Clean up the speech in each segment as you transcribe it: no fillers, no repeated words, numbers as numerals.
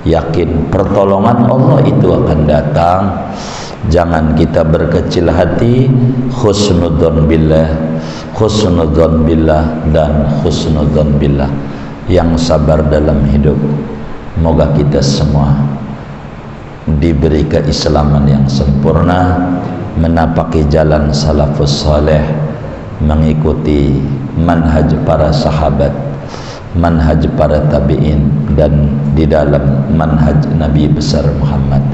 yakin pertolongan Allah itu akan datang. Jangan kita berkecil hati. Husnudzon billah, husnudzon billah, dan husnudzon billah. Yang sabar dalam hidup, moga kita semua diberi keislaman yang sempurna, menapaki jalan salafus saleh, mengikuti manhaj para sahabat, manhaj para tabi'in, dan di dalam manhaj Nabi besar Muhammad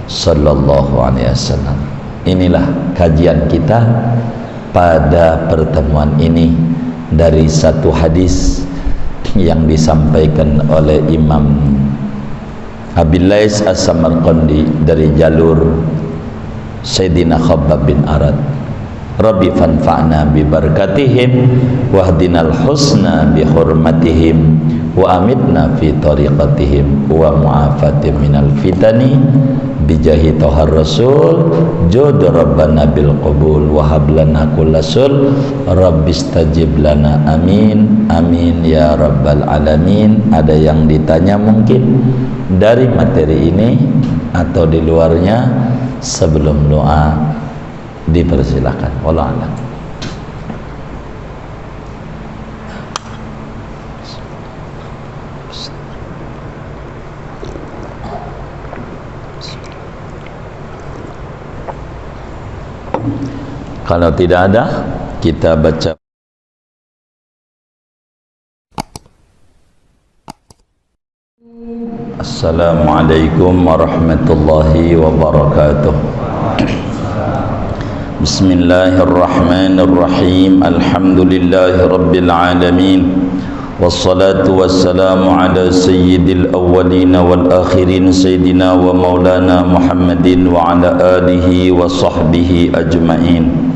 sallallahu alaihi wasallam. Inilah kajian kita pada pertemuan ini dari satu hadis yang disampaikan oleh Imam Abil Lais As-Samarqandi dari jalur Sayyidina Khabbab bin Arad. Rabbi fanfa'na bi barakatihim wahdinal husna bi hurmatihim wa amitna fi tariqatihim wa mu'afatim minal fitani bijahi tohar rasul jod rabbana bil qabul wa hablana kullasul rabbistajib lana amin amin ya rabbal alamin. Ada yang ditanya mungkin dari materi ini atau di luarnya? Sebelum doa dipersilakan. Wallahu a'lam. Kalau tidak ada, kita baca. Assalamualaikum warahmatullahi wabarakatuh. Bismillahirrahmanirrahim. Alhamdulillahi rabbil alamin. Wassalatu wassalamu ala sayyidil awwalin wal akhirin sayyidina wa maulana Muhammadin wa ala alihi wa sahbihi ajma'in.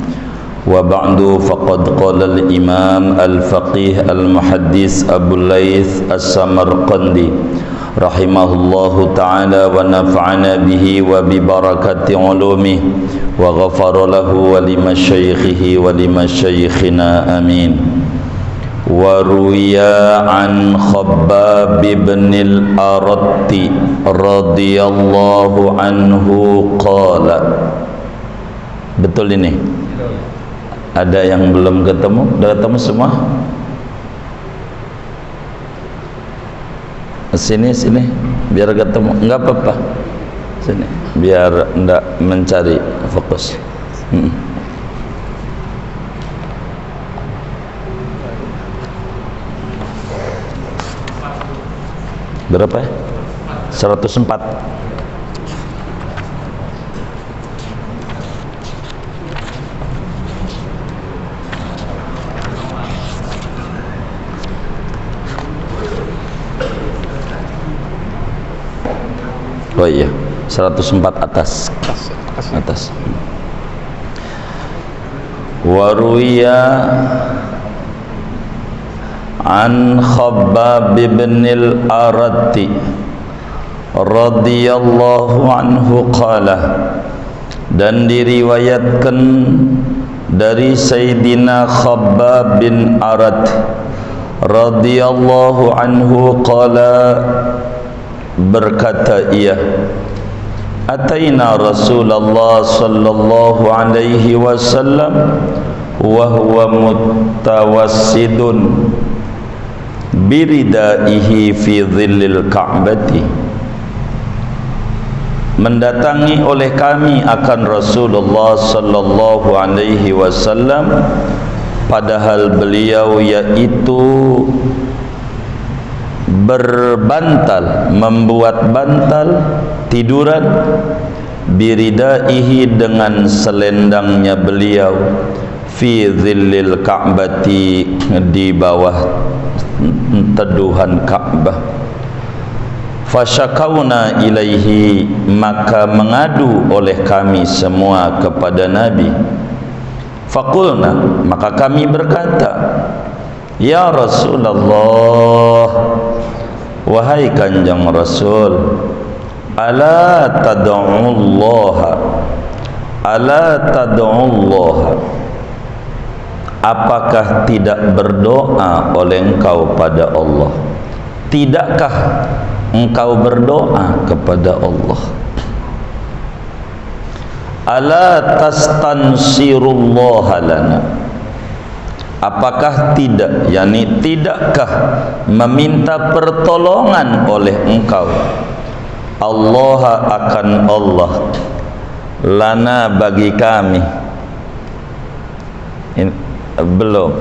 Wa ba'du, faqad qala al-imam al-faqih al-muhaddis Abu Laits As-Samarqandi rahimahullahu ta'ala wa nafa'ana bihi wa bi barakati ulumihi wa ghafara lahu wa limasyaikhihi wa limasyaikhina amin. Wa ruya an Khabbab bin al-Aratti radhiyallahu anhu qala. Betul ini? Ada yang belum ketemu? Sudah ketemu semua? Sini biar ketemu. Enggak apa-apa. Sini biar enggak mencari fokus. Berapa ya? 104. Oh iya, 104 atas. Wa ruwiya an Khabbab bin al-Aratti radhiyallahu anhu qala, dan diriwayatkan dari Sayyidina Khabbab bin Arat radhiyallahu anhu qala, berkata ia, ataina Rasulullah sallallahu alaihi wasallam wa huwa mutawassidun biridaihi fi dhillil ka'bati. Mendatangi oleh kami akan Rasulullah sallallahu alaihi wasallam padahal beliau yaitu berbantal, membuat bantal tiduran, biridaihi dengan selendangnya beliau, fi dhillil ka'bati di bawah teduhan Ka'bah. Fasyakawna ilaihi, maka mengadu oleh kami semua kepada Nabi. Faqulna, maka kami berkata, ya Rasulullah, wahai Kanjeng Rasul, ala tad'ullaha, ala tad'ullaha, apakah tidak berdoa oleh engkau pada Allah? Tidakkah engkau berdoa kepada Allah. Ala tastansirullah lana, apakah tidak, yakni tidakkah meminta pertolongan oleh engkau Allah akan Allah, lana bagi kami. Ini, belum.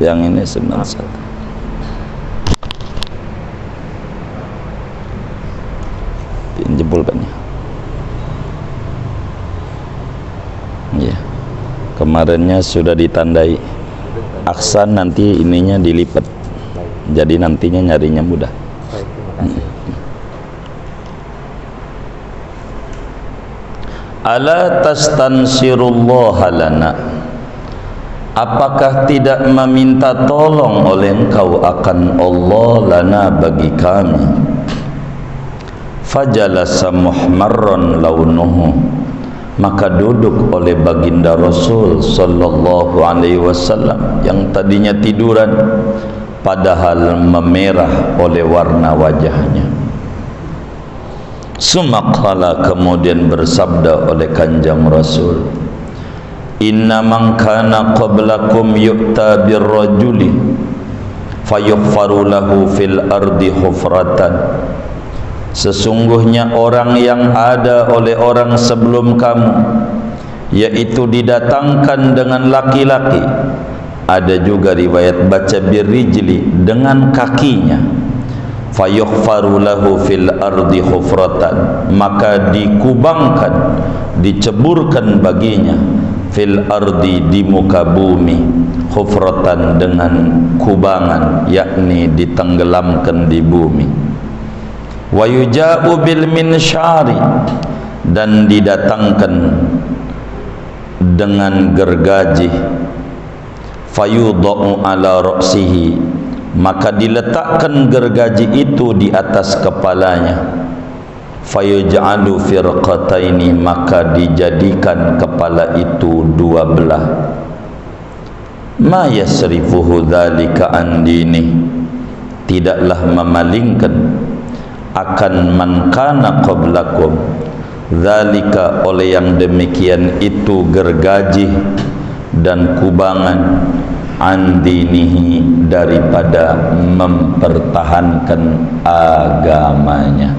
Yang ini 91. Jebulkannya. Ya. Kemarinnya sudah ditandai aksan, nanti ininya dilipat. Jadi nantinya nyarinya mudah. Ala tastansirullah lana, apakah tidak meminta tolong oleh engkau akan Allah lana bagi kami. Fajalasa muhmarran launuhu, maka duduk oleh baginda Rasul sallallahu alaihi wasallam yang tadinya tiduran padahal memerah oleh warna wajahnya. Sumaqala, kemudian bersabda oleh kanjeng Rasul, inna man kana qablakum yu'ta birrajuli fayughfaru lahu fil ardi hufratan, sesungguhnya orang yang ada oleh orang sebelum kamu, yaitu didatangkan dengan laki-laki, ada juga riwayat baca birrijli, dengan kakinya, fayughfaru lahu fil ardi hufratan, maka dikubangkan, diceburkan baginya, fil ardi, di muka bumi, hufratan, dengan kubangan, yakni ditenggelamkan di bumi. Wa yuja'u bil minsyari, dan didatangkan dengan gergaji, fayudha'u ala ra'sihi, maka diletakkan gergaji itu di atas kepalanya, fayuj'alu firqataini, maka dijadikan kepala itu dua belah. Ma yasrifuhu dzalika an dini, tidaklah memalingkan akan man kana qablakum, dzalika, oleh yang demikian itu gergaji dan kubangan, an dinihi, daripada mempertahankan agamanya.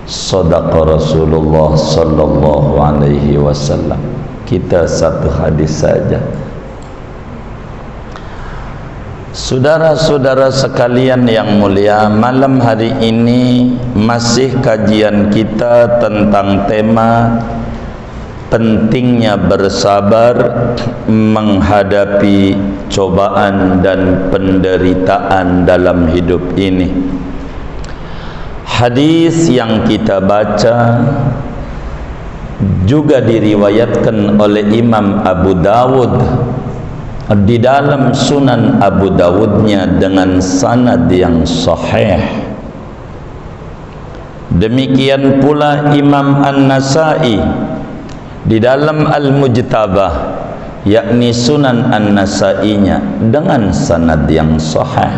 Shadaqa Rasulullah sallallahu alaihi wasallam. Kita satu hadis saja. Saudara-saudara sekalian yang mulia, malam hari ini masih kajian kita tentang tema pentingnya bersabar menghadapi cobaan dan penderitaan dalam hidup ini. Hadis yang kita baca juga diriwayatkan oleh Imam Abu Dawud di dalam Sunan Abu Dawudnya dengan sanad yang sahih. Demikian pula Imam An-Nasai di dalam Al-Mujtabah, yakni Sunan An-Nasainya, dengan sanad yang sahih.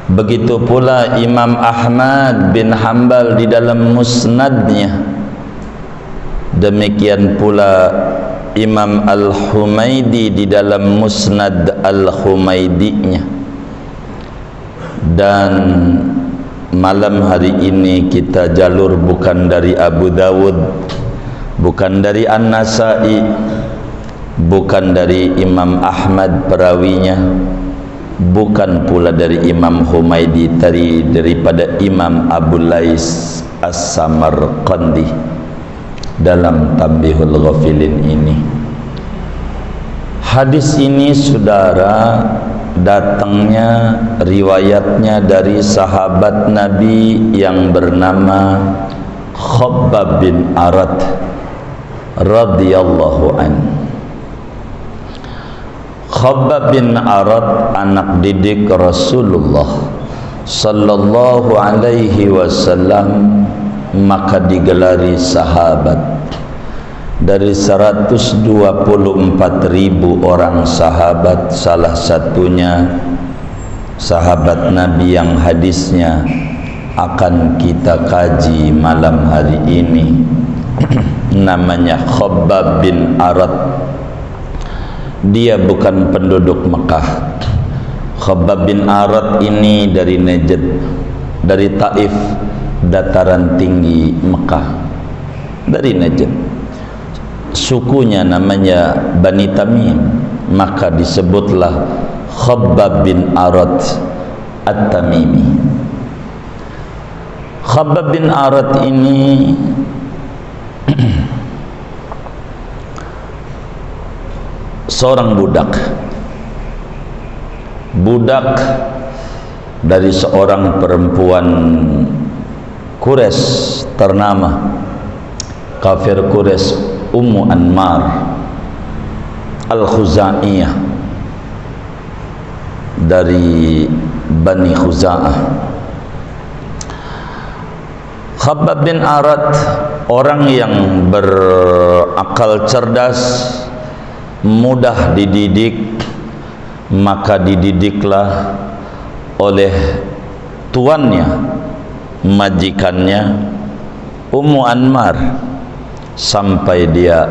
Begitu pula Imam Ahmad bin Hanbal di dalam Musnadnya. Demikian pula Imam Al-Humaidi di dalam Musnad Al-Humaidi-nya. Dan malam hari ini kita jalur bukan dari Abu Dawud, bukan dari An-Nasai, bukan dari Imam Ahmad perawinya, bukan pula dari Imam Humaidi, daripada Imam Abu Lais As-Samarqandi dalam Tambihul Ghafilin ini. Hadis ini, saudara, datangnya riwayatnya dari sahabat Nabi yang bernama Khabbab bin Arad radhiyallahu an. Khabbab bin Arad anak didik Rasulullah sallallahu alaihi wasallam, maka digelari sahabat. dari 124.000 orang sahabat, salah satunya sahabat Nabi yang hadisnya akan kita kaji malam hari ini. Namanya Khabbab bin Arat. Dia bukan penduduk Mekah. Khabbab bin Arat ini dari Najd, dari Taif, dataran tinggi Mekah, dari Najd. Sukunya namanya Bani Tamim, maka disebutlah Khabbab bin Arat At-Tamimi. Khabbab bin Arat ini seorang budak dari seorang perempuan Quraisy ternama, kafir Quraisy, Ummu Anmar Al-Khuzaiyah, dari Bani Khuza'ah. Khabbab bin Arat orang yang berakal cerdas, mudah dididik, maka dididiklah oleh tuannya, majikannya Ummu Anmar, sampai dia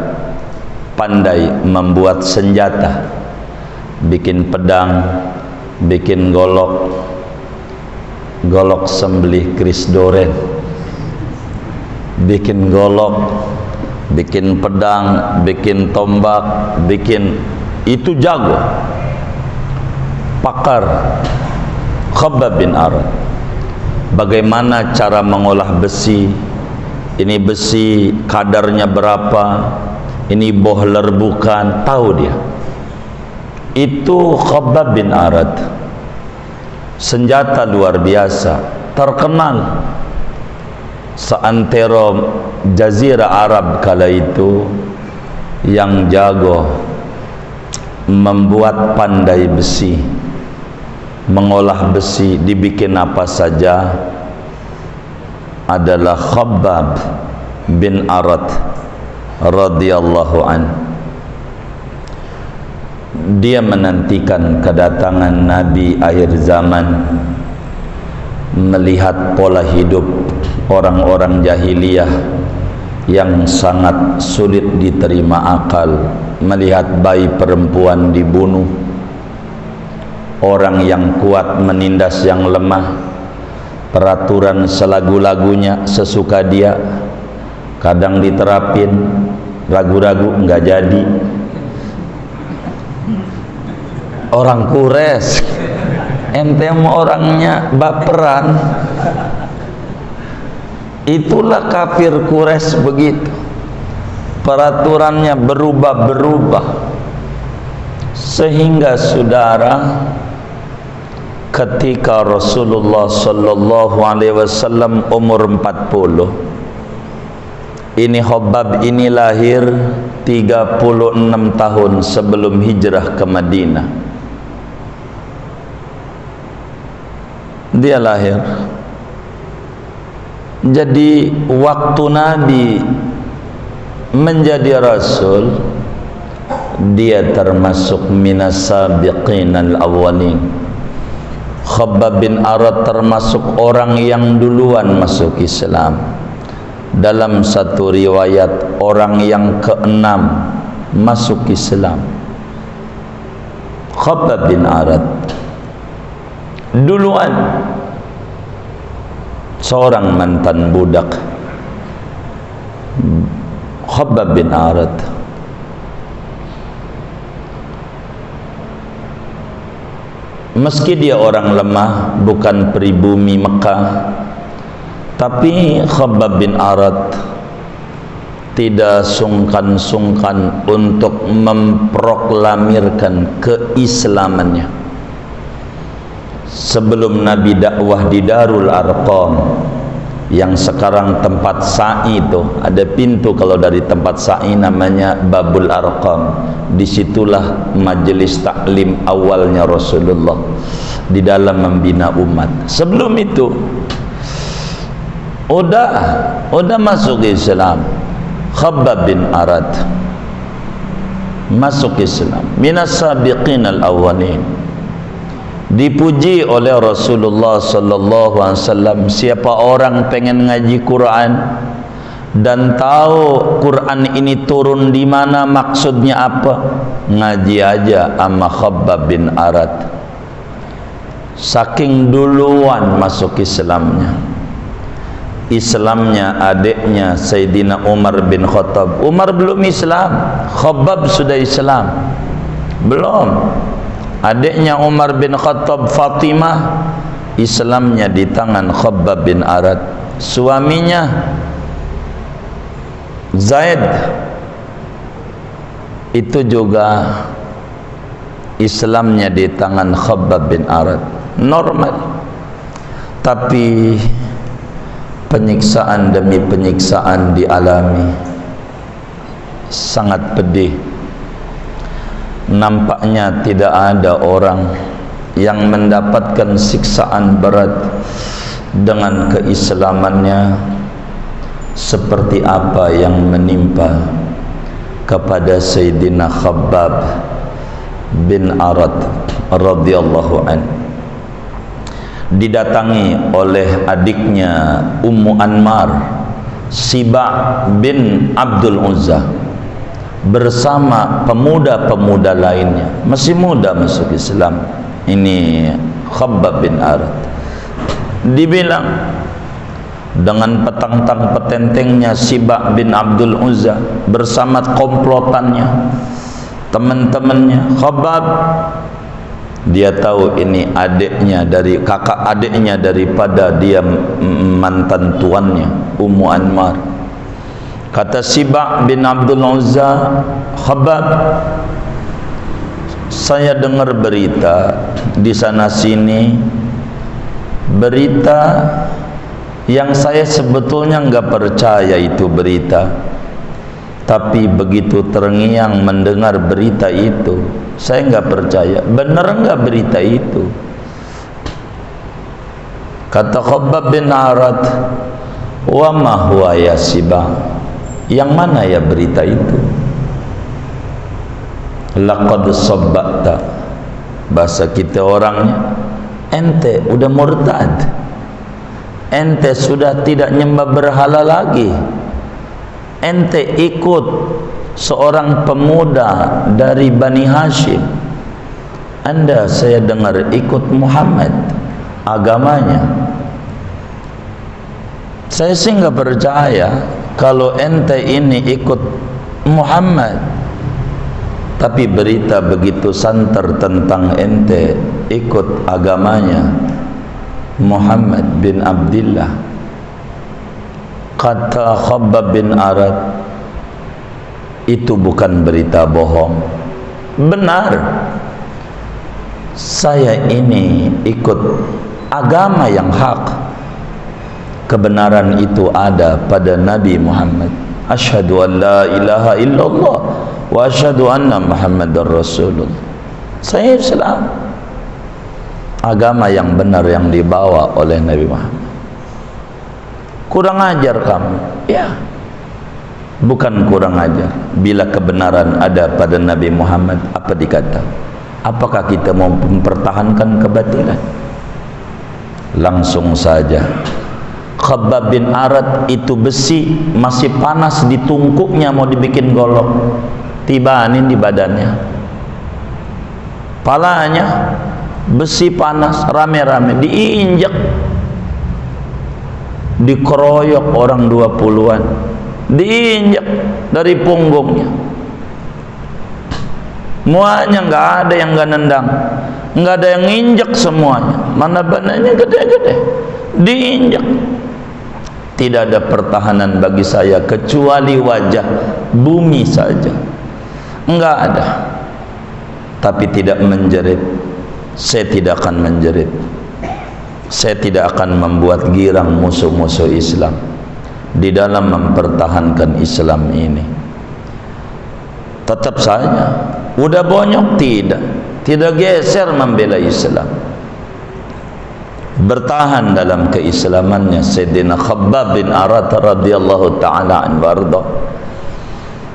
pandai membuat senjata, bikin pedang, bikin golok sembelih keris doren, bikin golok, bikin pedang, bikin tombak, bikin, itu jago, pakar. Khabbab bin Arat bagaimana cara mengolah besi, ini besi kadarnya berapa, ini bohler bukan, tahu dia. Itu Khabbab bin Arat, senjata luar biasa, terkenal seantero jazirah Arab kala itu, yang jago membuat pandai besi, mengolah besi, dibikin apa saja, adalah Khabbab bin Arat radhiyallahu an. Dia menantikan kedatangan Nabi akhir zaman, melihat pola hidup orang-orang jahiliyah yang sangat sulit diterima akal, melihat bayi perempuan dibunuh, orang yang kuat menindas yang lemah, peraturan selagu-lagunya sesuka dia, kadang diterapin, ragu-ragu enggak jadi. Orang Quraisy, ente mau orangnya baperan. Itulah kafir Quraisy begitu, peraturannya berubah-berubah, sehingga saudara, ketika Rasulullah sallallahu alaihi wasallam umur 40, ini Khabbab ini lahir 36 tahun sebelum hijrah ke Madinah. Dia lahir. Jadi waktu Nabi menjadi Rasul, dia termasuk minas sabiqin al-awwalin. Khabbab bin Arat termasuk orang yang duluan masuk Islam. Dalam satu riwayat, orang yang ke-6 masuk Islam. Khabbab bin Arat duluan, seorang mantan budak. Khabbab bin Arat meski dia orang lemah, bukan pribumi Mekah, tapi Khabbab bin Arat tidak sungkan-sungkan untuk memproklamirkan keislamannya. Sebelum Nabi dakwah di Darul Arqam, yang sekarang tempat sa'i, itu ada pintu kalau dari tempat sa'i namanya Babul Arqam. Disitulah majelis taklim awalnya Rasulullah di dalam membina umat. Sebelum itu udah masuk Islam, Khabbab bin Arad masuk Islam, minas sabiqin al-awwalin. Dipuji oleh Rasulullah sallallahu alaihi wasallam, siapa orang pengen ngaji Quran dan tahu Quran ini turun di mana, maksudnya apa, ngaji aja sama Khabbab bin Arad. Saking duluan masuk Islamnya. Islamnya adiknya Sayyidina Umar bin Khattab. Umar belum Islam, Khabbab sudah Islam. Belum. Adiknya Umar bin Khattab, Fatimah, Islamnya di tangan Khabbab bin Arad. Suaminya Zaid itu juga Islamnya di tangan Khabbab bin Arad. Normal. Tapi penyiksaan demi penyiksaan dialami, sangat pedih. Nampaknya tidak ada orang yang mendapatkan siksaan berat dengan keislamannya seperti apa yang menimpa kepada Sayyidina Khabbab bin Arad radhiyallahu an. Didatangi oleh adiknya Ummu Anmar, Siba bin Abdul Uzza, bersama pemuda-pemuda lainnya, masih muda masuk Islam. Ini Khabbab bin Arad. Dibilang dengan petang-tang petentengnya Siba bin Abdul Uzza bersama komplotannya, teman-temannya Khabbab, dia tahu ini adiknya dari kakak adiknya daripada dia mantan tuannya Ummu Anmar. Kata Siba bin Abdul Uzza, Khabbab, saya dengar berita di sana sini, berita yang saya sebetulnya enggak percaya itu berita, tapi begitu terngiang mendengar berita itu, saya enggak percaya. Benar enggak berita itu? Kata Khabbab bin Arad, wa ma huwa ya Siba, yang mana ya berita itu? Laqad sabbata, bahasa kita orangnya, ente udah murtad, ente sudah tidak nyembah berhala lagi, ente ikut seorang pemuda dari Bani Hashim, anda saya dengar ikut Muhammad agamanya. Saya sih nggak percaya kalau ente ini ikut Muhammad, tapi berita begitu santer tentang ente ikut agamanya Muhammad bin Abdullah. Kata Khabbab bin Arad, itu bukan berita bohong, benar. Saya ini ikut agama yang hak. Kebenaran itu ada pada Nabi Muhammad. Asyhadu an la ilaha illallah wa asyhadu anna Muhammadar Rasulullah. Saya Islam, agama yang benar yang dibawa oleh Nabi Muhammad. Kurang ajar kamu? Ya, bukan kurang ajar. Bila kebenaran ada pada Nabi Muhammad, apa dikata? Apakah kita mau mempertahankan kebatilan? Langsung saja Khabbab bin Arad itu besi masih panas di tungkuknya, mau dibikin golok, tibanin di badannya, palanya besi panas, rame-rame diinjak, dikeroyok orang 20-an, diinjak dari punggungnya. Semuanya nggak ada yang nggak nendang, nggak ada yang injak, semuanya mana bananya gede-gede diinjak. Tidak ada pertahanan bagi saya kecuali wajah bumi saja, enggak ada. Tapi tidak menjerit, saya tidak akan menjerit, saya tidak akan membuat girang musuh-musuh Islam di dalam mempertahankan Islam ini. Tetap saja, udah bonyok, tidak geser membela Islam, bertahan dalam keislamannya Sayyidina Khabbab bin Arad radhiyallahu ta'ala anhu warda.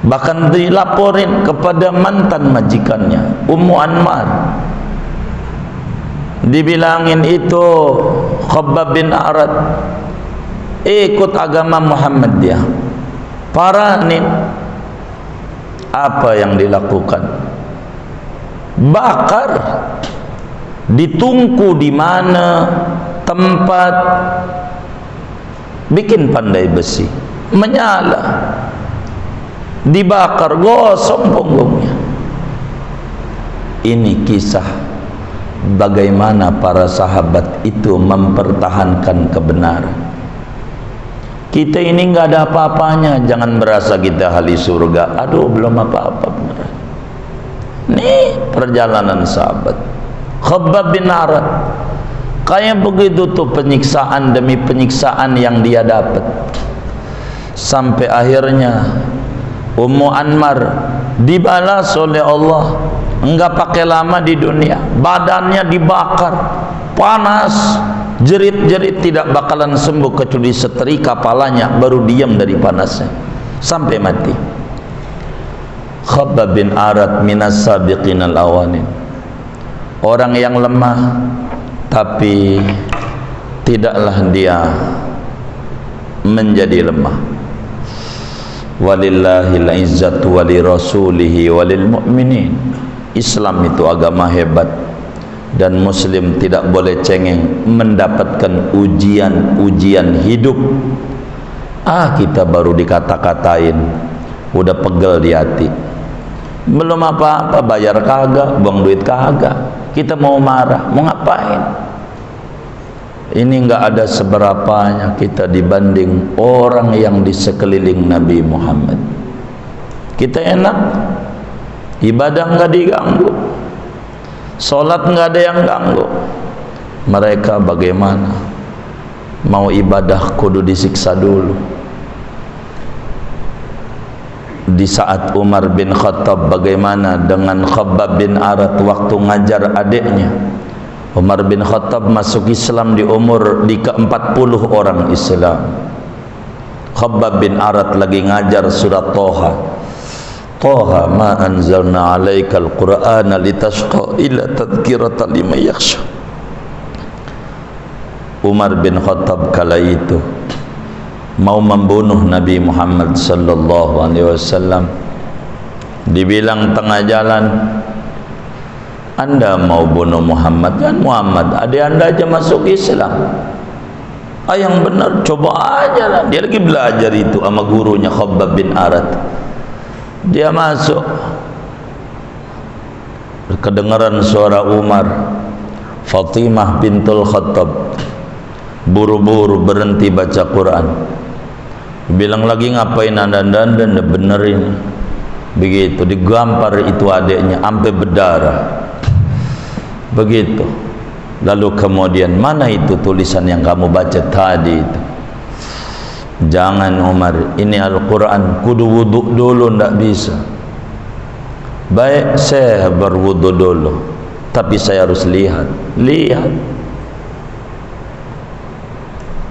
Bahkan dilaporin kepada mantan majikannya Ummu Anmar, dibilangin itu Khabbab bin Arad ikut agama Muhammad dia. Parah nih. Apa yang dilakukan? Bakar, ditungku di mana tempat, bikin pandai besi, menyala, dibakar, gosong punggungnya. Ini kisah bagaimana para sahabat itu mempertahankan kebenaran. Kita ini nggak ada apa-apanya, jangan merasa kita ahli surga. Aduh, belum apa-apa beneran. Nih perjalanan sahabat Khabbab bin Arad, kayak begitu tuh penyiksaan demi penyiksaan yang dia dapat, sampai akhirnya Ummu Anmar dibalas oleh Allah. Enggak pakai lama di dunia, badannya dibakar panas, jerit-jerit tidak bakalan sembuh kecuali setrika kepalanya baru diam dari panasnya sampai mati. Khabbab bin Arad minas sabiqinal awanin, orang yang lemah tapi tidaklah dia menjadi lemah. Walillahil izzatu wali rasulihi walil mu'minin. Islam itu agama hebat dan muslim tidak boleh cengeng mendapatkan ujian-ujian hidup. Kita baru dikata-katain udah pegel di hati, belum apa-apa, bayar kagak, buang duit kagak, kita mau marah, mau ngapain? Ini enggak ada seberapanya kita dibanding orang yang di sekeliling Nabi Muhammad. Kita enak, ibadah enggak diganggu, sholat enggak ada yang ganggu. Mereka bagaimana? Mau ibadah kudu disiksa dulu. Di saat Umar bin Khattab, bagaimana dengan Khabbab bin Arad waktu ngajar adiknya? Umar bin Khattab masuk Islam di umur di ke-40 orang Islam. Khabbab bin Arad lagi ngajar surat Toha. Toha ma anzalna alaikal qur'ana litashqa illa tadhkiratan liman yakhsha. Umar bin Khattab kala itu mau membunuh Nabi Muhammad sallallahu alaihi wasallam. Dibilang tengah jalan, Anda mau bunuh Muhammad kan? Muhammad, adik Anda aja masuk Islam. Yang benar, coba aja lah. Dia lagi belajar itu sama gurunya Khabbab bin Arad. Dia masuk, kedengaran suara Umar. Fatimah bintul Khattab buru-buru berhenti baca Quran. Bilang lagi, ngapain Anda dandan? Bener ini. Begitu digampar itu adiknya sampai berdarah. Begitu. Lalu kemudian, mana itu tulisan yang kamu baca tadi itu? Jangan Umar, ini Al-Quran, kudu wudhu dulu, ndak bisa. Baik, saya berwudhu dulu, tapi saya harus lihat.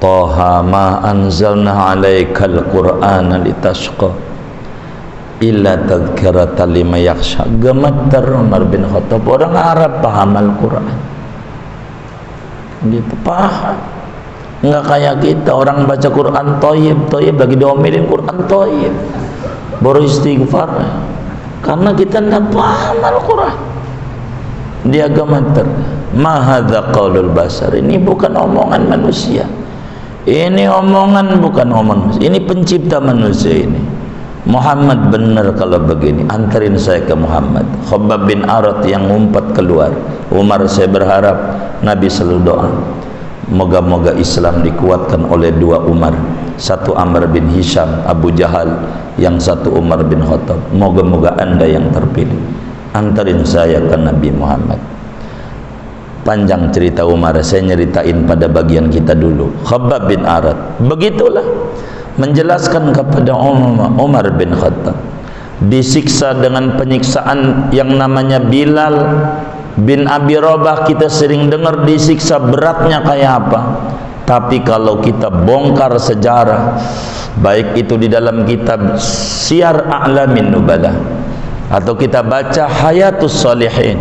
Toha ma anzalna alaikal qur'ana litashqa illa tadhkiratan liman yakhsha. Gemeter Umar bin Khattab, orang Arab paham Al-Quran gitu, paham. Enggak kayak kita, orang baca Quran toyib lagi diomelin Quran toyib baru istighfar, karena kita tidak paham Al-Quran. Dia gemeter. Ma hadza qaulul basar, ini bukan omongan manusia. Ini omongan bukan omongan, ini pencipta manusia ini. Muhammad benar kalau begini, antarin saya ke Muhammad. Khabbab bin Arad yang ngumpat keluar. Umar, saya berharap Nabi selalu doa, moga-moga Islam dikuatkan oleh dua Umar, satu Amr bin Hisham Abu Jahal, yang satu Umar bin Khattab. Moga-moga Anda yang terpilih, antarin saya ke Nabi Muhammad. Panjang cerita Umar, saya nyeritain pada bagian kita dulu. Khabbab bin Arad begitulah menjelaskan kepada Umar bin Khattab, disiksa dengan penyiksaan yang namanya Bilal bin Abi Rabah. Kita sering dengar disiksa, beratnya kayak apa. Tapi kalau kita bongkar sejarah, baik itu di dalam kitab Syiar A'lamin Nubala, atau kita baca Hayatus Shalihin,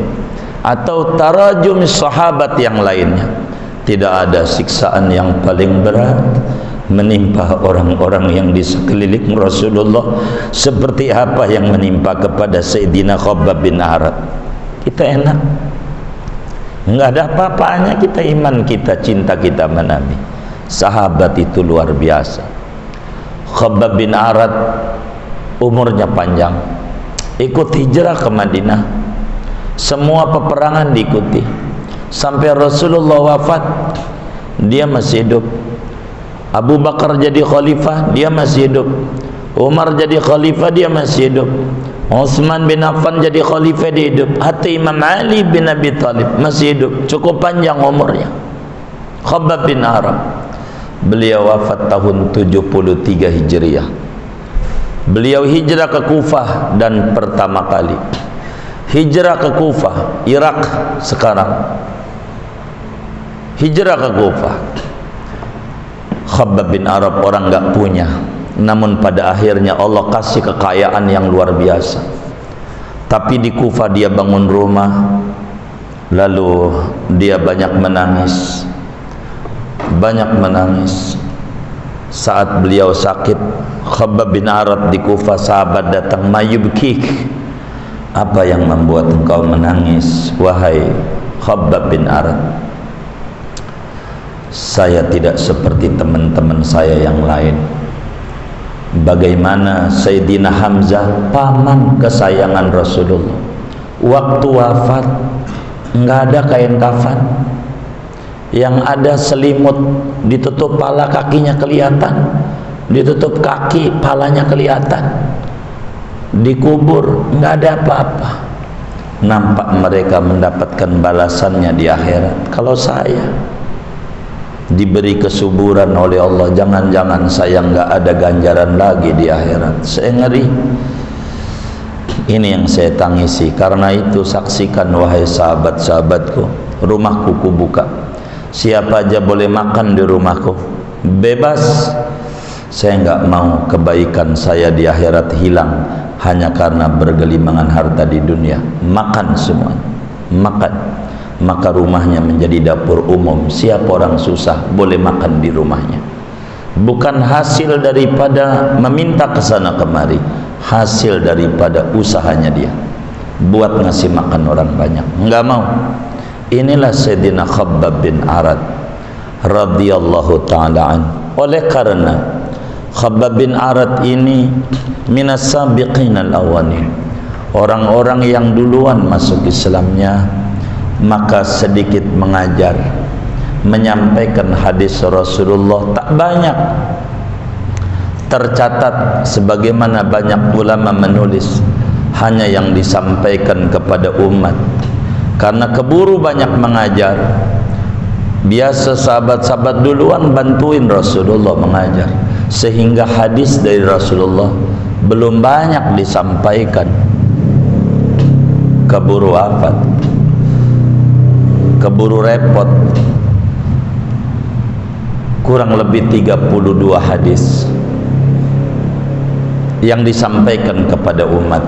atau tarajum sahabat yang lainnya, tidak ada siksaan yang paling berat menimpa orang-orang yang di sekeliling Rasulullah seperti apa yang menimpa kepada Sayyidina Khabbab bin Arad. Kita enak, enggak ada apa-apanya, kita iman kita, cinta kita sama Nabi. Sahabat itu luar biasa. Khabbab bin Arad umurnya panjang, ikut hijrah ke Madinah, semua peperangan diikuti sampai Rasulullah wafat, dia masih hidup. Abu Bakar jadi khalifah, dia masih hidup. Umar jadi khalifah, dia masih hidup. Utsman bin Affan jadi khalifah, dia hidup. Hatta Imam Ali bin Abi Thalib masih hidup, cukup panjang umurnya. Khabbab bin Arad, beliau wafat tahun 73 Hijriah. Beliau hijrah ke Kufah, dan pertama kali hijrah ke Kufah, Irak sekarang, hijrah ke Kufah. Khabbab bin Arad orang enggak punya, namun pada akhirnya Allah kasih kekayaan yang luar biasa. Tapi di Kufah dia bangun rumah, lalu dia banyak menangis, saat beliau sakit. Khabbab bin Arad di Kufah, sahabat datang, mayubkik, apa yang membuat engkau menangis wahai Khabbab bin Arad? Saya tidak seperti teman-teman saya yang lain. Bagaimana Sayyidina Hamzah, paman kesayangan Rasulullah, waktu wafat enggak ada kain kafan, yang ada selimut, ditutup pala kakinya kelihatan, ditutup kaki palanya kelihatan, dikubur enggak ada apa-apa. Nampak mereka mendapatkan balasannya di akhirat. Kalau saya diberi kesuburan oleh Allah, jangan-jangan saya enggak ada ganjaran lagi di akhirat. Saya ngeri. Ini yang saya tangisi. Karena itu saksikan wahai sahabat-sahabatku, rumahku kubuka, siapa aja boleh makan di rumahku, bebas. Saya enggak mau kebaikan saya di akhirat hilang hanya karena bergelimangan harta di dunia. Makan semua, makan. Maka rumahnya menjadi dapur umum, siapa orang susah boleh makan di rumahnya. Bukan hasil daripada meminta ke sana kemari, hasil daripada usahanya dia buat ngasih makan orang banyak. Enggak mau. Inilah Sayyidina Khabbab bin Arad radhiyallahu ta'ala an. Oleh karena Khabbab bin Arad ini minas sabiqin al-awwalin, orang-orang yang duluan masuk Islamnya, maka sedikit mengajar, menyampaikan hadis Rasulullah tak banyak tercatat, sebagaimana banyak ulama menulis, hanya yang disampaikan kepada umat. Karena keburu banyak mengajar, biasa sahabat-sahabat duluan bantuin Rasulullah mengajar, sehingga hadis dari Rasulullah belum banyak disampaikan. Keburu wafat, keburu repot. Kurang lebih 32 hadis yang disampaikan kepada umat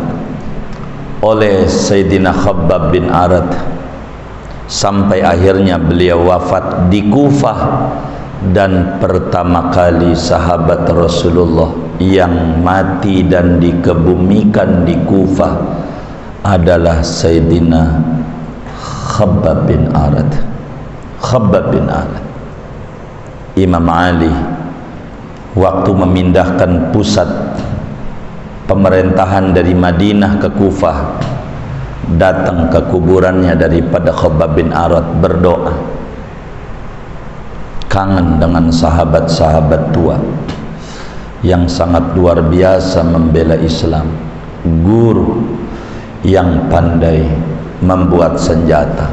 oleh Sayyidina Khabbab bin Arad, sampai akhirnya beliau wafat di Kufah. Dan pertama kali sahabat Rasulullah yang mati dan dikebumikan di Kufah adalah Sayyidina Khabbab bin Arad. Khabbab bin Arad. Imam Ali waktu memindahkan pusat pemerintahan dari Madinah ke Kufah, datang ke kuburannya daripada Khabbab bin Arad, berdoa, kangen dengan sahabat-sahabat tua yang sangat luar biasa membela Islam, guru yang pandai membuat senjata.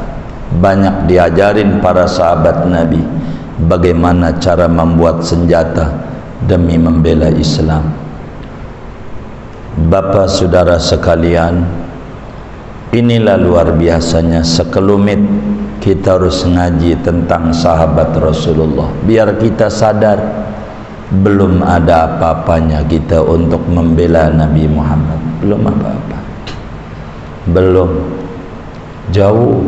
Banyak diajarin para sahabat Nabi bagaimana cara membuat senjata demi membela Islam. Bapak saudara sekalian, inilah luar biasanya sekelumit kita harus ngaji tentang sahabat Rasulullah, biar kita sadar belum ada apa-apanya kita untuk membela Nabi Muhammad. Belum apa-apa, belum, jauh,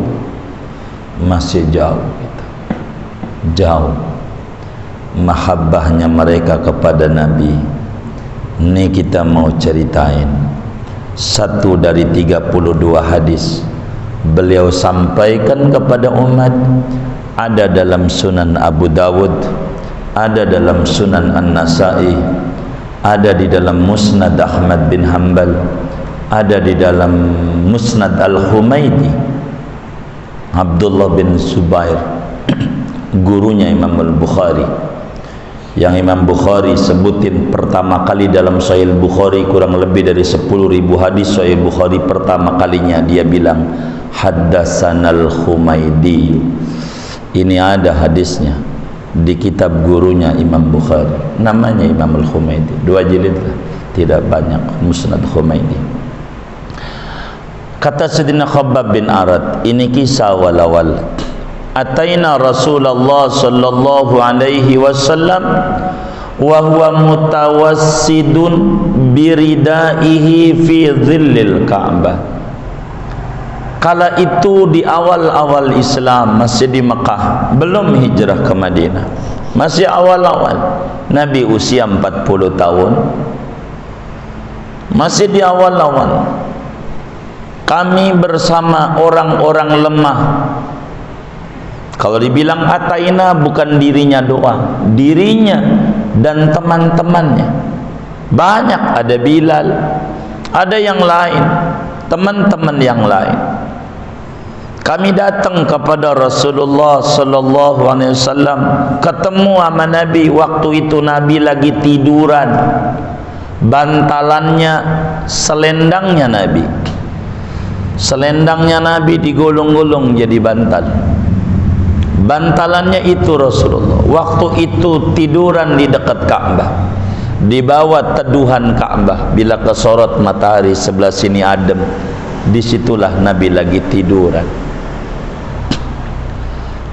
masih jauh kita, jauh. Mahabbahnya mereka kepada Nabi ini kita mau ceritain. Satu dari 32 hadis beliau sampaikan kepada umat, ada dalam Sunan Abu Dawud, ada dalam Sunan An-Nasai, ada di dalam Musnad Ahmad bin Hanbal, ada di dalam Musnad Al-Humaydi. Abdullah bin Subair gurunya Imam Al-Bukhari, yang Imam Bukhari sebutin pertama kali dalam Sahih Bukhari, kurang lebih dari 10.000 hadis Sahih Bukhari, pertama kalinya dia bilang Haddasanal Humaydi. Ini ada hadisnya di kitab gurunya Imam Bukhari, namanya Imam Al-Humaydi, 2 jilid lah, tidak banyak, Musnad Humaydi. Kata Sayyidina Khabbab bin Arad, ini kisah awal-awal. Ataina Rasulullah sallallahu alaihi wasallam wa huwa mutawassidun biridaihi fi dhillil Ka'bah. Kala itu di awal-awal Islam, masih di Mekah, belum hijrah ke Madinah, masih awal-awal. Nabi usia 40 tahun, masih di awal-awal. Kami bersama orang-orang lemah. Kalau dibilang ataina, bukan dirinya doang, dirinya dan teman-temannya banyak. Ada Bilal, ada yang lain, teman-teman yang lain. Kami datang kepada Rasulullah sallallahu alaihi wasallam, ketemu sama Nabi. Waktu itu Nabi lagi tiduran, bantalannya selendangnya Nabi, selendangnya Nabi digulung-gulung jadi bantal. Bantalannya itu Rasulullah. Waktu itu tiduran di dekat Ka'bah, di bawah teduhan Ka'bah. Bila kesorot matahari sebelah sini adem, disitulah Nabi lagi tiduran.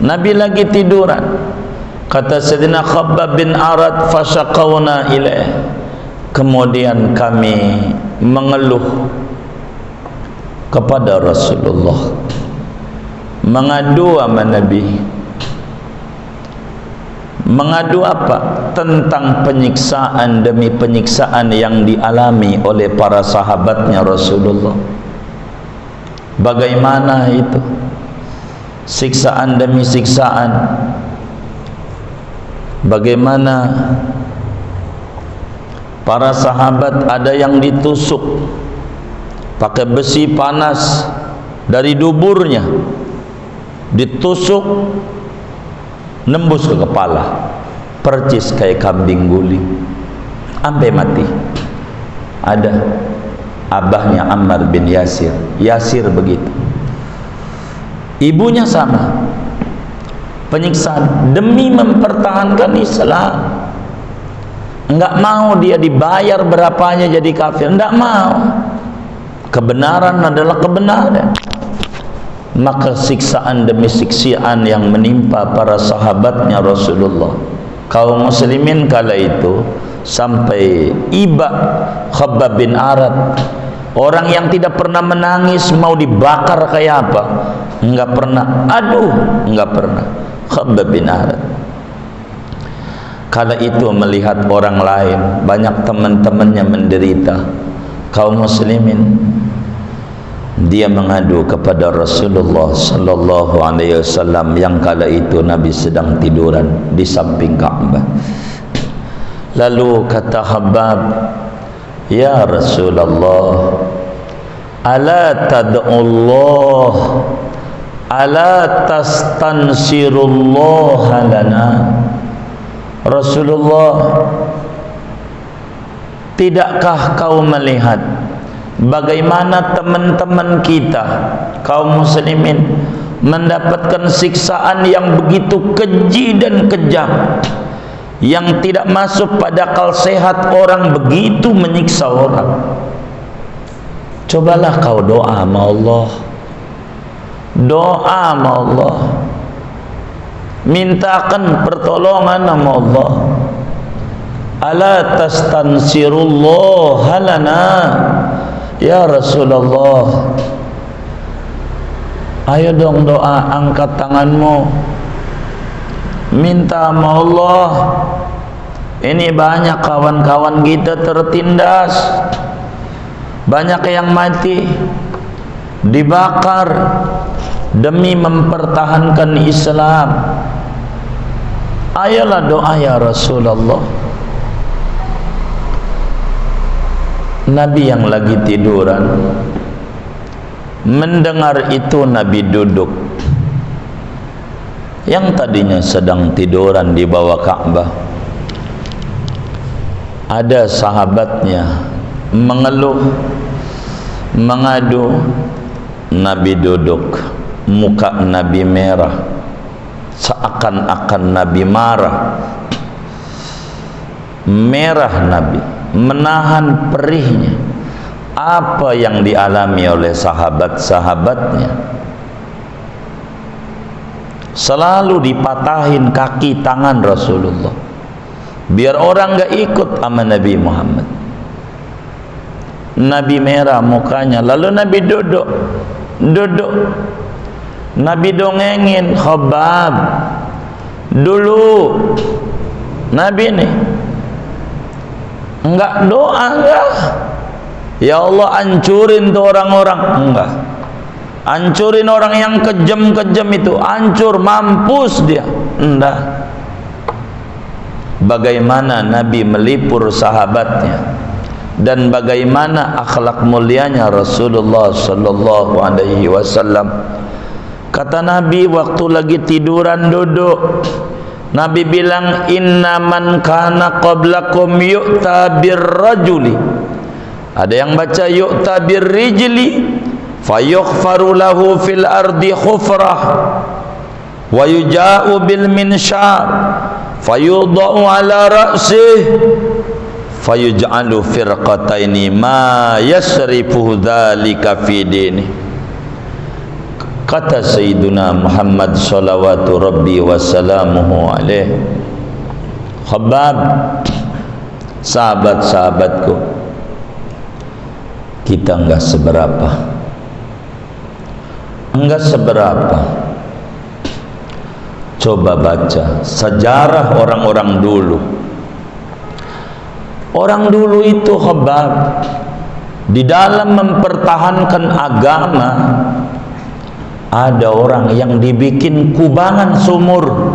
Nabi lagi tiduran. Kata Sayyidina Khabbab bin Arad, fasyaqawna ilaih, kemudian kami mengeluh kepada Rasulullah, mengadu sama Nabi. Mengadu apa? Tentang penyiksaan demi penyiksaan yang dialami oleh para sahabatnya Rasulullah. Bagaimana itu? Siksaan demi siksaan. Bagaimana para sahabat ada yang ditusuk pakai besi panas dari duburnya, ditusuk nembus ke kepala, percis kayak kambing guling sampai mati. Ada abahnya Ammar bin Yasir, Yasir begitu. Ibunya sama, penyiksaan demi mempertahankan Islam. Enggak mau dia dibayar berapanya jadi kafir, enggak mau. Kebenaran adalah kebenaran. Maka siksaan demi siksaan yang menimpa para sahabatnya Rasulullah, kaum muslimin kala itu, sampai iba Khabbab bin Arad, orang yang tidak pernah menangis mau dibakar kayak apa, enggak pernah. Aduh, enggak pernah. Khabbab bin Arad kala itu melihat orang lain, banyak teman-temannya menderita, kaum muslimin, dia mengadu kepada Rasulullah sallallahu alaihi wasallam yang kala itu Nabi sedang tiduran di samping Ka'bah. Lalu kata Khabbab, ya Rasulullah, ala tad'ullah, ala tastansirullah lana. Rasulullah, tidakkah kau melihat bagaimana teman-teman kita kaum muslimin mendapatkan siksaan yang begitu keji dan kejam, yang tidak masuk pada akal sehat orang begitu menyiksa orang. Cobalah kau doa sama Allah, doa sama Allah, mintakan pertolongan sama Allah. ala tastansirullah lana, ya Rasulullah, ayo dong doa, angkat tanganmu, minta sama Allah. Ini banyak kawan-kawan kita tertindas, banyak yang mati, dibakar demi mempertahankan Islam. Ayolah doa ya Rasulullah. Nabi yang lagi tiduran mendengar itu, Nabi duduk. Yang tadinya sedang tiduran di bawah Ka'bah, ada sahabatnya mengeluh, mengadu. Nabi duduk, muka Nabi merah, seakan-akan Nabi marah. Merah Nabi, menahan perihnya. Apa yang dialami oleh sahabat-sahabatnya? Selalu dipatahin kaki tangan Rasulullah, biar orang gak ikut sama Nabi Muhammad. Nabi merah mukanya, lalu Nabi duduk. Nabi dongengin Khabbab. Dulu Nabi nih enggak doa, enggak, ya Allah hancurin tuh orang-orang, enggak, hancurin orang yang kejam-kejam itu, hancur, mampus dia, enggak. Bagaimana Nabi melipur sahabatnya dan bagaimana akhlak mulianya Rasulullah sallallahu alaihi wasallam. Kata Nabi waktu lagi tiduran duduk, Nabi bilang, inna man kana qablakum yu'ta birrajuli. Ada yang baca yu'ta birrijli fayughfaru lahu fil ardi khufrah wa yuja'u bil minshar fayudha'u ala ra'sih fayuj'alu firqataini ma yasrifu dhalika fi dini. Kata Sayyiduna Muhammad salawatu rabbi wassalamuhu alaih, Khabbab, sahabat-sahabatku, kita enggak seberapa. Coba baca sejarah orang-orang dulu. Orang dulu itu, Khabbab, di dalam mempertahankan agama, ada orang yang dibikin kubangan sumur,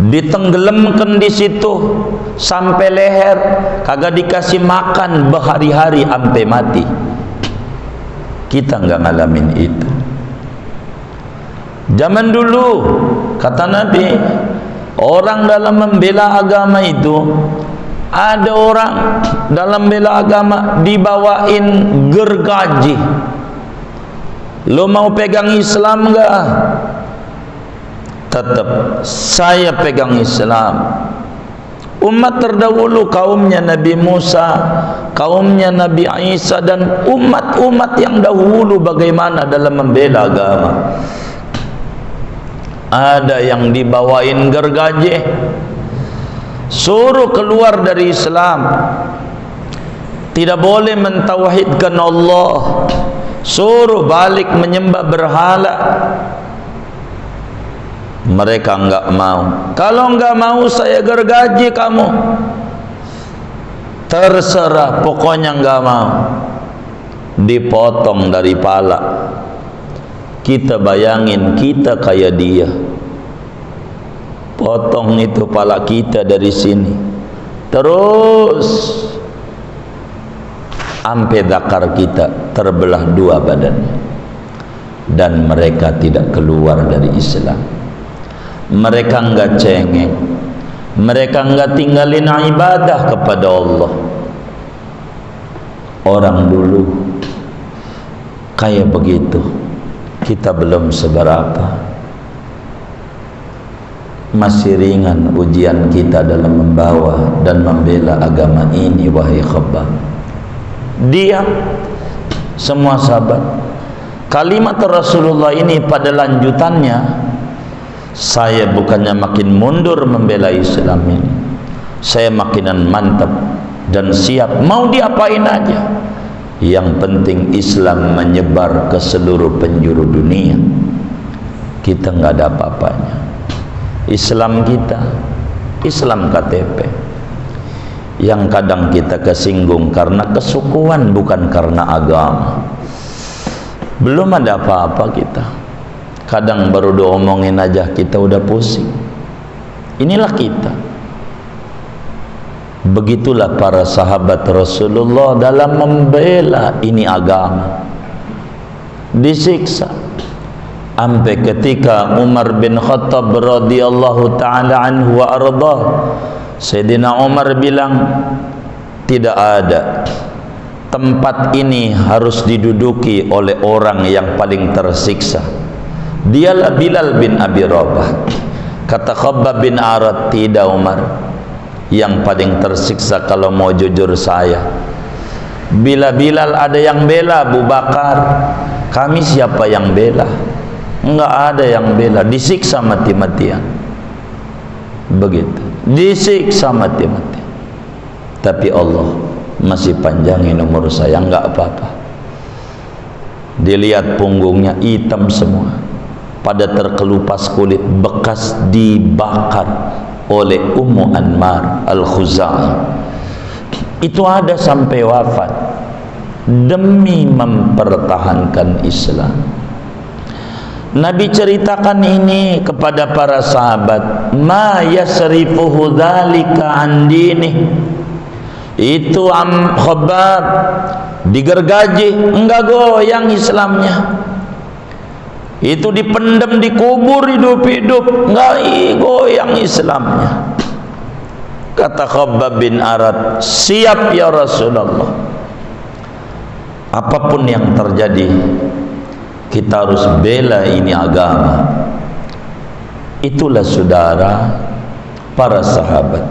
ditenggelamkan di situ sampai leher, kagak dikasih makan berhari-hari sampai mati. Kita enggak ngalamin itu. Zaman dulu, kata Nabi, orang dalam membela agama itu, ada orang dalam bela agama dibawain gergaji. Lo mau pegang Islam enggak? Tetap saya pegang Islam. Umat terdahulu, kaumnya Nabi Musa, kaumnya Nabi Isa, dan umat-umat yang dahulu bagaimana dalam membela agama. Ada yang dibawain gergaji, suruh keluar dari Islam, tidak boleh mentauhidkan Allah, suruh balik menyembah berhala. Mereka enggak mau. Kalau enggak mau saya gergaji kamu, terserah, pokoknya enggak mau. Dipotong dari pala. Kita bayangin, kita kayak dia, potong itu pala kita dari sini terus sampai dakar kita terbelah dua badannya, dan mereka tidak keluar dari Islam. Mereka enggak cengeng, mereka enggak tinggalin ibadah kepada Allah. Orang dulu kayak begitu. Kita belum seberapa, masih ringan ujian kita dalam membawa dan membela agama ini, wahai Khabbab. Dia semua sahabat. Kalimat Rasulullah ini pada lanjutannya, saya bukannya makin mundur membela Islam ini, saya makinan mantap dan siap, mau diapain aja. Yang penting Islam menyebar ke seluruh penjuru dunia. Kita nggak ada apa-apanya. Islam kita, Islam KTP. Yang kadang kita kesinggung karena kesukuan, bukan karena agama. Belum ada apa-apa kita. Kadang baru diomongin aja kita udah pusing. Inilah kita. Begitulah para sahabat Rasulullah dalam membela ini agama. Disiksa sampai ketika Umar bin Khattab radhiyallahu taala anhu wa ardhah, Sayyidina Umar bilang, tidak ada, tempat ini harus diduduki oleh orang yang paling tersiksa. Dialah Bilal bin Abi Rabah. Kata Khabbab bin Arad, tidak Umar, yang paling tersiksa kalau mau jujur saya. Bila Bilal ada yang bela Abu Bakar, kami siapa yang bela? Enggak ada yang bela, disiksa mati-matian. Begitu, disiksa mati-matian. Tapi Allah masih panjangin umur saya, enggak apa-apa. Dilihat punggungnya hitam semua, pada terkelupas kulit, bekas dibakar oleh Ummu Anmar Al-Khuzai. Itu ada sampai wafat demi mempertahankan Islam. Nabi ceritakan ini kepada para sahabat, ma yasrifuhu dzalika an dinih. Itu Khabbab digergaji, enggak goyang Islamnya. Itu dipendam, dikubur hidup-hidup, enggak goyang Islamnya. Kata Khabbab bin Arad, siap ya Rasulullah. Apapun yang terjadi, kita harus bela ini agama. Itulah saudara para sahabat.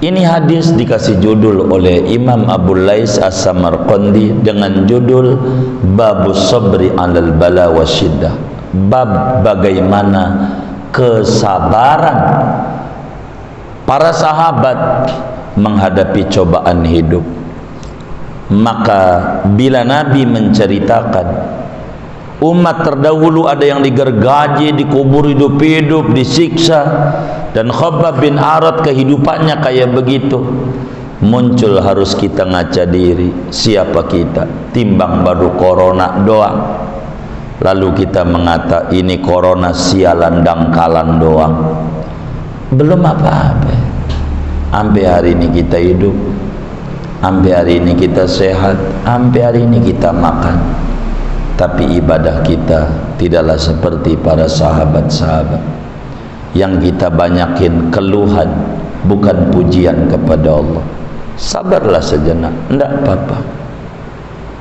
Ini hadis dikasih judul oleh Imam Abu Lais As-Samarqandi dengan judul Babus Sabri 'alal Bala Wasyiddah. Bab bagaimana kesabaran para sahabat menghadapi cobaan hidup. Maka bila Nabi menceritakan umat terdahulu ada yang digergaji, dikubur hidup-hidup, disiksa, dan Khabbab bin Arad kehidupannya kayak begitu, muncul harus kita ngaca diri, siapa kita? Timbang baru corona doang, lalu kita mengata ini corona sialan dangkalan doang, belum apa-apa. Sampai hari ini kita hidup, sampai hari ini kita sehat, sampai hari ini kita makan, tapi ibadah kita tidaklah seperti para sahabat-sahabat. Yang kita banyakin keluhan, bukan pujian kepada Allah. Sabarlah sejenak, enggak apa-apa.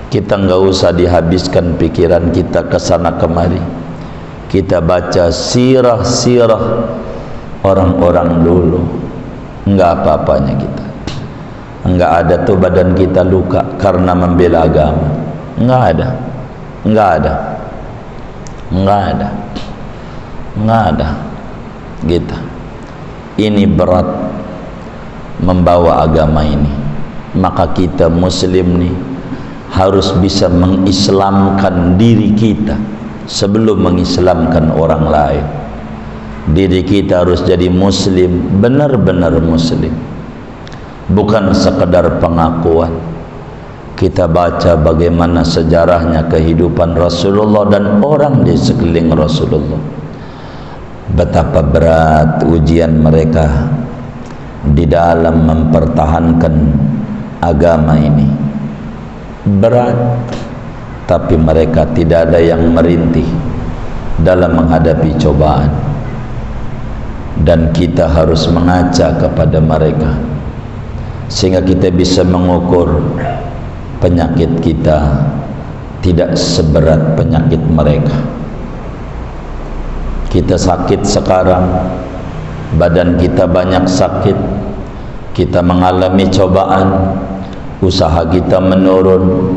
Kita enggak usah dihabiskan pikiran kita ke sana kemari. Kita baca sirah-sirah orang-orang dulu, enggak apa-apanya kita. Enggak ada tuh badan kita luka karena membela agama. Enggak ada. Enggak ada. Enggak ada. Enggak ada. Gitu. Ini berat membawa agama ini. Maka kita muslim nih harus bisa mengislamkan diri kita sebelum mengislamkan orang lain. Diri kita harus jadi muslim, benar-benar muslim, bukan sekedar pengakuan. Kita baca bagaimana sejarahnya kehidupan Rasulullah dan orang di sekeliling Rasulullah. Betapa berat ujian mereka di dalam mempertahankan agama ini. Berat, tapi mereka tidak ada yang merintih dalam menghadapi cobaan. Dan kita harus mengaca kepada mereka sehingga kita bisa mengukur penyakit kita tidak seberat penyakit mereka. Kita sakit sekarang, badan kita banyak sakit, kita mengalami cobaan, usaha kita menurun,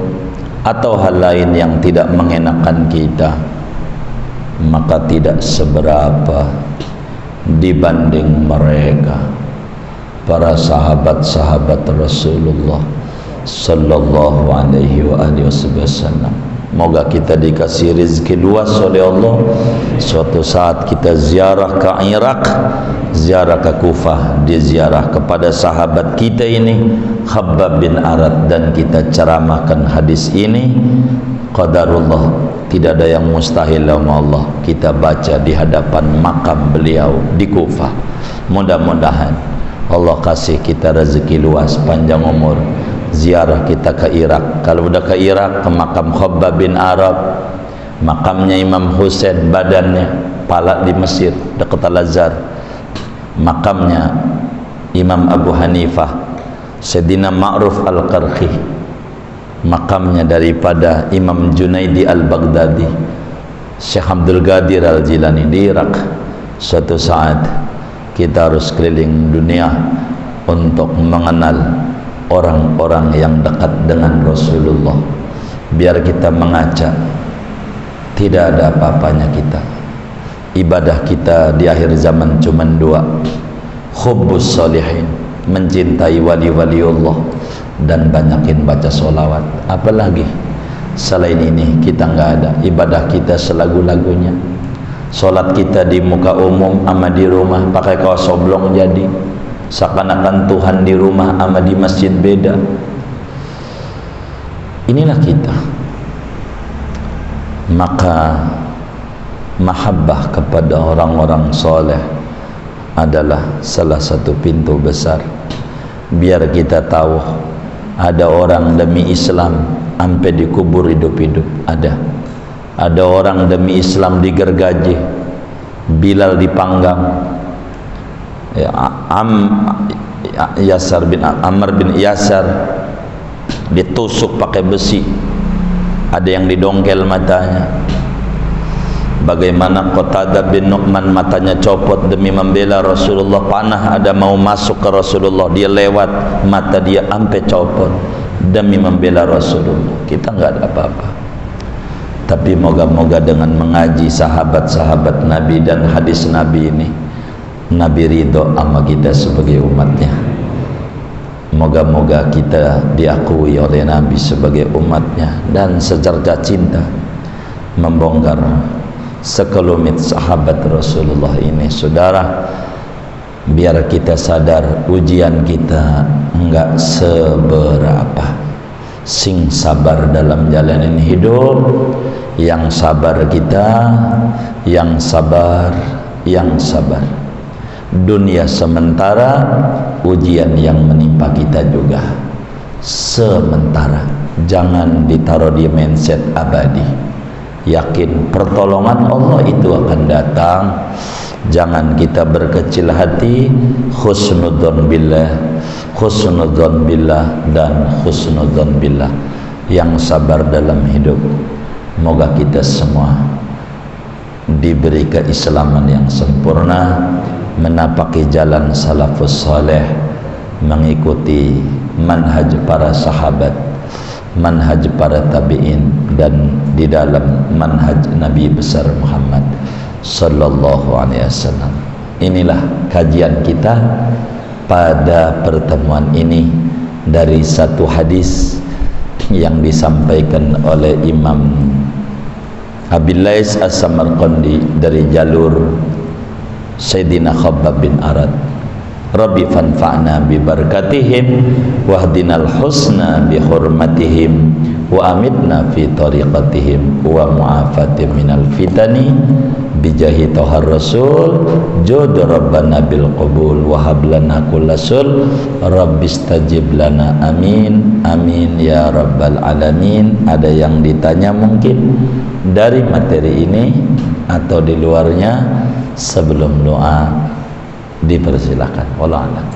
atau hal lain yang tidak mengenakan kita, maka tidak seberapa dibanding mereka. para sahabat-sahabat Rasulullah sallallahu alaihi wa alihi wasallam. Moga kita dikasih rezeki luas oleh Allah. Suatu saat kita ziarah ke Irak, ziarah ke Kufah, diziarah kepada sahabat kita ini Khabbab bin Arad, dan kita ceramahkan hadis ini. Qadarullah, tidak ada yang mustahil sama Allah. Kita baca di hadapan makam beliau di Kufah. Mudah-mudahan Allah kasih kita rezeki luas, panjang umur. Ziarah kita ke Irak. Kalau udah ke Irak, ke makam Khabbab bin Arad, makamnya Imam Husain, badannya pala di Mesir dekat Al-Azhar. Makamnya Imam Abu Hanifah, Sayyidina Ma'ruf Al-Qarqi, makamnya daripada Imam Junaidi Al-Baghdadi, Syekh Abdul Qadir Al-Jilani di Irak. Suatu saat kita harus keliling dunia untuk mengenal orang-orang yang dekat dengan Rasulullah, biar kita mengaca tidak ada apa-apanya kita. Ibadah kita di akhir zaman cuma dua: hubbus solihin, mencintai wali-wali Allah, dan banyakin baca sholawat. Apalagi selain ini kita nggak ada. Ibadah kita selagu-lagunya. Sholat kita di muka umum ama di rumah pakai kaos oblong jadi, seakan-akan Tuhan di rumah ama di masjid beda. Inilah kita. Maka mahabbah kepada orang-orang soleh adalah salah satu pintu besar. Biar kita tahu ada orang demi Islam sampai dikubur hidup-hidup. Ada orang demi Islam digergaji, Bilal dipanggang, Ammar bin Yasar ditusuk pakai besi, ada yang didongkel matanya. Bagaimana Qatadah bin Nu'man matanya copot demi membela Rasulullah, panah ada mau masuk ke Rasulullah, dia lewat, mata dia sampai copot demi membela Rasulullah. Kita nggak ada apa-apa, tapi moga-moga dengan mengaji sahabat-sahabat Nabi dan hadis Nabi ini, Nabi ridho sama kita sebagai umatnya. Moga-moga kita diakui oleh Nabi sebagai umatnya, dan secerca cinta membongkar sekelumit sahabat Rasulullah ini. Saudara, biar kita sadar ujian kita enggak seberapa. Sing sabar dalam jalanin hidup, yang sabar kita, yang sabar, yang sabar. Dunia sementara, ujian yang menimpa kita juga sementara. Jangan ditaruh di mindset abadi. Yakin pertolongan Allah itu akan datang. Jangan kita berkecil hati. Husnudzon billah, husnudzon billah, dan husnudzon billah. Yang sabar dalam hidup, moga kita semua diberi keislaman yang sempurna, menapaki jalan salafus saleh, mengikuti manhaj para sahabat, manhaj para tabi'in, dan di dalam manhaj Nabi besar Muhammad sallallahu alaihi wasallam. Inilah kajian kita pada pertemuan ini dari satu hadis yang disampaikan oleh Imam Abil Lais As-Samarqandi dari jalur Sayyidina Khabbab bin Arad. Rabbi fanfa'na bi barakatihim wahdinal husna bi hurmatihim wa amitna fi tariqatihim wa mu'afatim minal fitani bijahi tohar rasul jod rabbana bil qabul wa hablana kullasul rabbistajib lana amin amin ya rabbal alamin. Ada yang ditanya mungkin dari materi ini atau di luarnya? Sebelum doa dipersilakan. Wallahu a'lam.